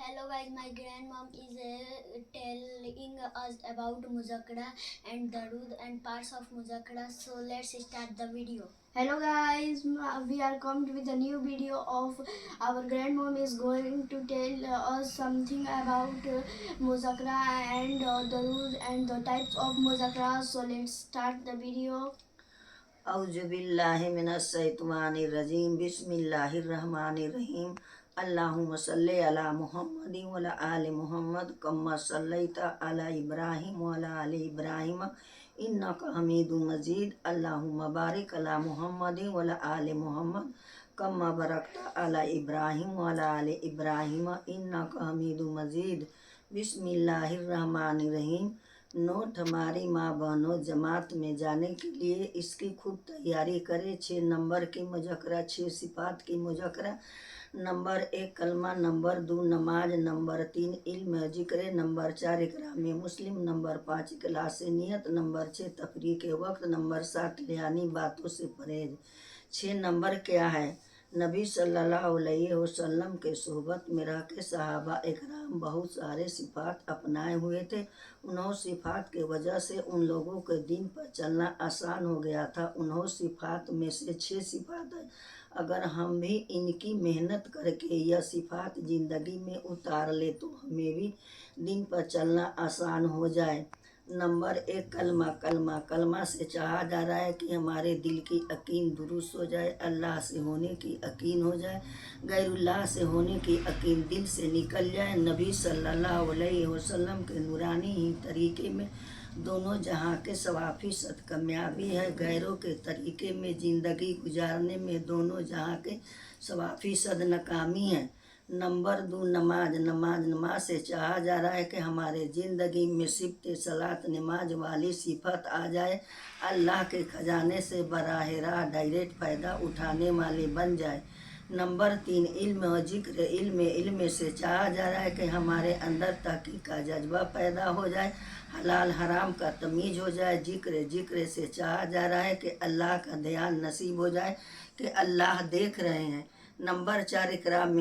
Hello guys, my grandmom is telling us about Muzakara and Darud and parts of Muzakara. So let's start the video. Hello guys, we are coming with a new video of our grandmom is going to tell us something about Muzakara and Darud and the types of Muzakara. So let's start the video. औज़ु बिल्लाहि मिनश शैतानिर रजीम बिस्मिल्लाहिर रहमानिर रहीम अल्लाहुम्मा सल्लि अला मुहम्मदिन व अला आलि मुहम्मद कम्मा सल्लैता अला इब्राहीम व अला आलि इब्राहीम इन्नका हमीदुम मजीद अल्लाहुम्मा बारिक अला मुहम्मदिन व अला आलि मुहम्मद कम्मा बरकता अला इब्राहीम व अला आलि इब्राहीम इन्नका हमीदुम मजीद बिस्मिल्लाहिर रहमानिर रहीम। नोट हमारी माँ बहनों, जमात में जाने के लिए इसकी खूब तैयारी करें। 6 नंबर की मुज़क्करा, 6 सिफात की मुज़क्करा। नंबर 1 कलमा, नंबर 2 नमाज, नंबर 3 इल्म जिक्र, नंबर 4 इकराम मुस्लिम, नंबर 5 इखलास नियत, नंबर 6 तफरीक के वक्त, नंबर 7 लियानी बातों से परहेज। 6 नंबर क्या है? नबी सल्लल्लाहु अलैहि वसल्लम के सोहबत में रह के सहाबा इकराम बहुत सारे सिफात अपनाए हुए थे। उन्हों सिफात के वजह से उन लोगों के दिन पर चलना आसान हो गया था। उन्हों सिफात में से 6 सिफात है। अगर हम भी इनकी मेहनत करके यह सिफात ज़िंदगी में उतार ले तो हमें भी दिन पर चलना आसान हो जाए। नंबर 1 कलमा। कलमा से चाहा जा रहा है कि हमारे दिल की यकीन दुरुस्त हो जाए, अल्लाह से होने की यकीन हो जाए, गैरुल्लाह से होने की यकीन दिल से निकल जाए। नबी सल्लल्लाहु अलैहि वसल्लम के नूरानी ही तरीके में दोनों जहाँ के 100% कामयाबी है। गैरों के तरीके में ज़िंदगी गुजारने में दोनों जहाँ के 100% नाकामी है। नंबर 2 नमाज से चाहा जा रहा है कि हमारे ज़िंदगी में सिफ्त सलात नमाज वाली सिफत आ जाए, अल्लाह के ख़जाने से बराह राह डायरेक्ट फ़ायदा उठाने वाले बन जाए। नंबर 3 इल्म और जिक्र। इल्म से चाहा जा रहा है कि हमारे अंदर तहक़ीक़ का जज्बा पैदा हो जाए, हलाल हराम का तमीज़ हो जाए। जिक्र से चाहा जा रहा है कि अल्लाह का ध्यान नसीब हो जाए कि अल्लाह देख रहे हैं। नंबर 4 इकराम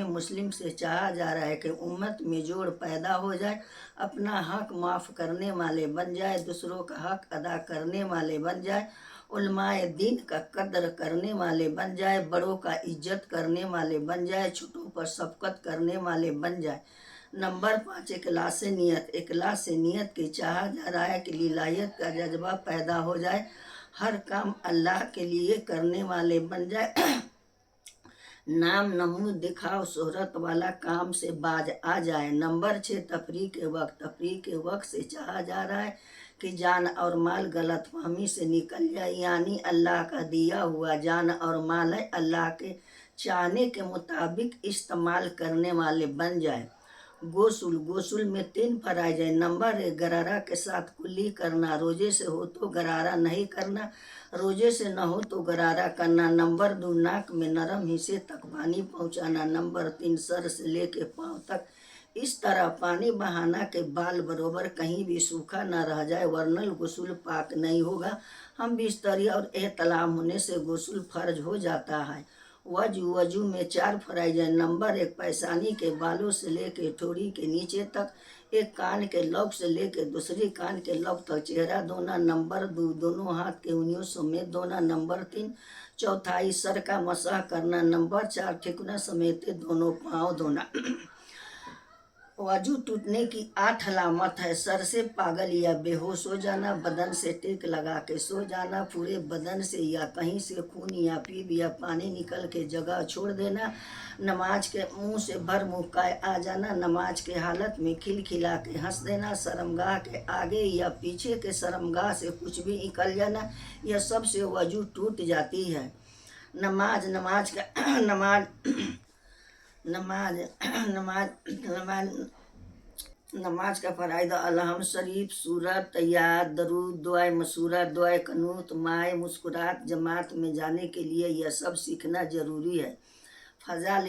मुस्लिम से चाहा जा रहा है कि उम्मत में जोड़ पैदा हो जाए, अपना हक माफ़ करने वाले बन जाए, दूसरों का हक अदा करने वाले बन जाए, उलमाए दीन का कदर करने वाले बन जाए, बड़ों का इज्जत करने वाले बन जाए, छोटों पर शफ़क़त करने वाले बन जाए। नंबर 5 इखलास नियत की चाहा जा रहा है कि लिलायत का जज्बा पैदा हो जाए, हर काम अल्लाह के लिए करने वाले बन जाए, नाम नमूद दिखाओ शोहरत वाला काम से बाज आ जाए। नंबर 6 तफरीक के वक्त से चाहा जा रहा है कि जान और माल गलत फहमी से निकल जाए, यानी अल्लाह का दिया हुआ जान और माल है, अल्लाह के चाहने के मुताबिक इस्तेमाल करने वाले बन जाए। गोसुल में 3 फराइज है। नंबर 1 गरारा के साथ कुल्ली करना, रोजे से हो तो गरारा नहीं करना, रोजे से न हो तो गरारा करना। नंबर 2 नाक में नरम हिस्से तक पानी पहुंचाना। नंबर 3 सर से लेके पाँव तक इस तरह पानी बहाना के बाल बरोबर कहीं भी सूखा न रह जाए, वरना गुस्ल पाक नहीं होगा। हम बिस्तरी और एहतलाम होने से गुस्ल फर्ज हो जाता है। वजू में 4 फराइज है। नंबर 1 पैसानी के बालों से लेके ठोड़ी के नीचे तक, एक कान के लौक से लेके दूसरी कान के लौक तक चेहरा धोना। नंबर 2 दोनों हाथ के उंगलियों समेत धोना। नंबर 3 चौथाई सर का मसाह करना। नंबर 4 ठिकुना समेत दोनों पाँव धोना। वजू टूटने की 8 अलामत है। सर से पागल या बेहोश हो जाना, बदन से टेक लगा के सो जाना, पूरे बदन से या कहीं से खून या पीप या पानी निकल के जगह छोड़ देना, नमाज के मुंह से भर मुक्काए आ जाना, नमाज के हालत में खिलखिला के हंस देना, शर्मगाह के आगे या पीछे के शर्मगाह से कुछ भी निकल जाना, यह सब से वजू टूट जाती है। नमाज का फ़राइदा अलहम शरीफ, सूरत, तैयार, दरूद, दुआए मसूरा, दुआए कनूत, माए मुस्कुरात। जमात में जाने के लिए यह सब सीखना ज़रूरी है। फ़ज़ाल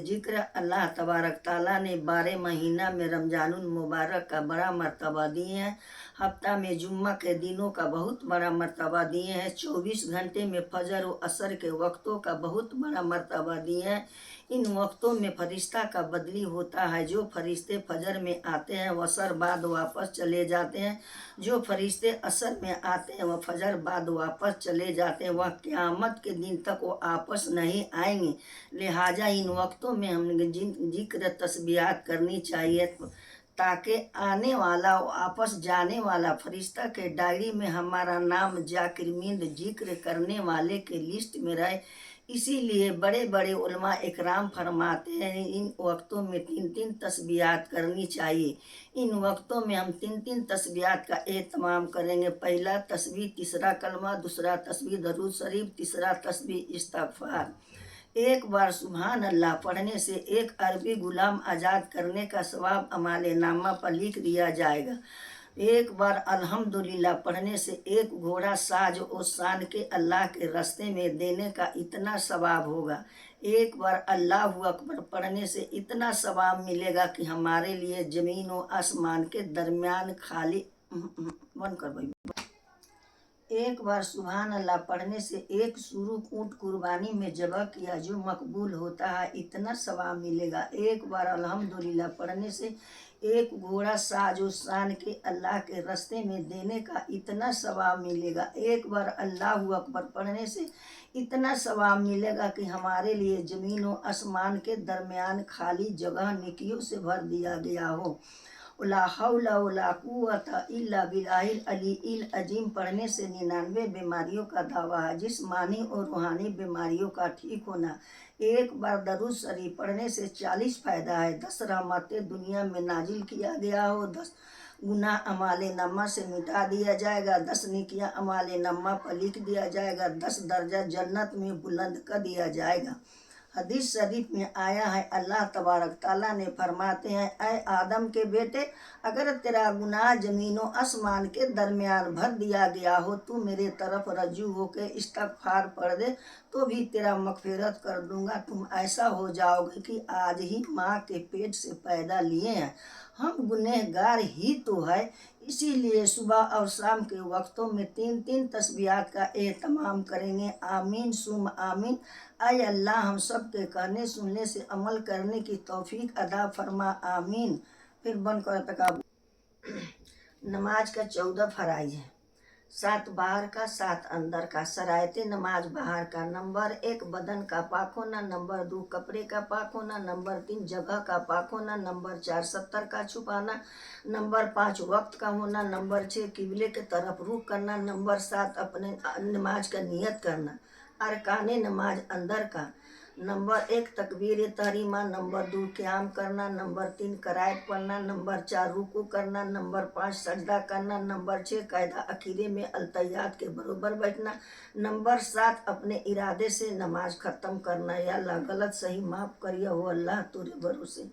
ज़िक्र अल्लाह तबारक ताला ने 12 महीना में रमज़ानुल मुबारक का बड़ा मर्तबा दिए हैं। हफ्ता में जुम्मा के दिनों का बहुत बड़ा मर्तबा दिए हैं। 24 घंटे में फजर व असर के वक्तों का बहुत बड़ा मर्तबा दिए हैं। इन वक्तों में फरिश्ता का बदली होता है। जो फरिश्ते फजर में आते हैं वह असर बाद वापस चले जाते हैं। जो फरिश्ते असर में आते हैं वह फजर बाद वापस चले जाते हैं। वह क़यामत के दिन तक वो आपस नहीं आएंगे। लिहाजा इन वक्तों में हमें जिक्र तस्बीहात करनी चाहिए ताकि आने वाला वापस जाने वाला फरिश्ता के डायरी में हमारा नाम जाकिरमिंद जिक्र करने वाले के लिस्ट में रहे। इसीलिए बड़े बड़े उलमा इकराम फरमाते हैं इन वक्तों में 3 तस्बीहात करनी चाहिए। इन वक्तों में हम 3 तस्बीहात का एहतमाम करेंगे। पहला तस्बीह, तीसरा कलमा, दूसरा तस्बीह दरूद शरीफ, तीसरा तस्बीह इस्तिग़फ़ार। एक बार सुबहान अल्लाह पढ़ने से एक अरबी गुलाम आज़ाद करने का सवाब अमाले नामा पर लिख दिया जाएगा। एक बार अल्हम्दुलिल्लाह पढ़ने से एक घोड़ा साज और शान के अल्लाह के रास्ते में देने का इतना सवाब होगा। एक बार अल्लाहु अकबर पढ़ने से इतना सवाब मिलेगा कि हमारे लिए ज़मीन और आसमान के दरमियान खाली बंद कर भाई। एक बार सुबहान अल्लाह पढ़ने से एक सुरूक ऊँट कुर्बानी में ज़बह किया जो मकबूल होता है, इतना सवाब मिलेगा। एक बार अल्हम्दुलिल्लाह पढ़ने से एक घोड़ा साज और शान के अल्लाह के रास्ते में देने का इतना सवाब मिलेगा। एक बार अल्लाहु अकबर पढ़ने से इतना सवाब मिलेगा कि हमारे लिए ज़मीन और आसमान के दरमियान खाली जगह नेकियों से भर दिया गया हो। ला हौला वला कुव्वता इल्ला बिल्लाहिल अलीइल अजीम पढ़ने से 99 बीमारियों का दावा है, जिस्मानी और रूहानी बीमारियों का ठीक होना। एक बार दरूद शरीफ पढ़ने से 40 फ़ायदा है। 10 रहमतें दुनिया में नाजिल किया गया हो। 10 गुनाह अमाले नम्मा से मिटा दिया जाएगा। 10 नेकियां अमाले नम्मा पर लिख दिया जाएगा। 10 दर्जा जन्नत में बुलंद कर दिया जाएगा। हदीस शरीफ में आया है, अल्लाह तबारक ताला ने फरमाते हैं, ऐ आदम के बेटे, अगर तेरा गुनाह ज़मीनों आसमान के दरमियान भर दिया गया हो, तू मेरे तरफ रजू होकर इस्तिग़फ़ार पढ़ दे तो भी तेरा मग़फ़िरत कर दूंगा। तुम ऐसा हो जाओगे कि आज ही माँ के पेट से पैदा लिए हैं। हम गुनहगार ही तो है। इसीलिए सुबह और शाम के वक्तों में 3 तस्बीहात का एहतमाम करेंगे। आमीन सुम आमीन। आय अल्लाह हम सब के कहने सुनने से अमल करने की तौफीक अदा फरमा, आमीन। फिर बन कर तकाब। नमाज का 14 फ़राइज़ है। 7 बाहर का, 7 अंदर का। शरायत नमाज बाहर का: नंबर 1 बदन का पाक होना, नंबर 2 कपड़े का पाक होना, नंबर 3 जगह का पाक होना, नंबर 4 सत्तर का छुपाना, नंबर 5 वक्त का होना, नंबर 6 किबले के तरफ रुख करना, नंबर 7 अपने नमाज का नियत करना। अरकाने नमाज अंदर का: नंबर 1 तकबीर तहरीमा, नंबर 2 क़याम करना, नंबर 3 क़राअत पढ़ना, नंबर 4 रुकू करना, नंबर 5 सजदा करना, नंबर 6 कायदा अखीरे में अल्तहियात के बरोबर बैठना, नंबर 7 अपने इरादे से नमाज ख़त्म करना। या अल्लाह गलत सही माफ़ करिए हो अल्लाह तोरे भरोसे।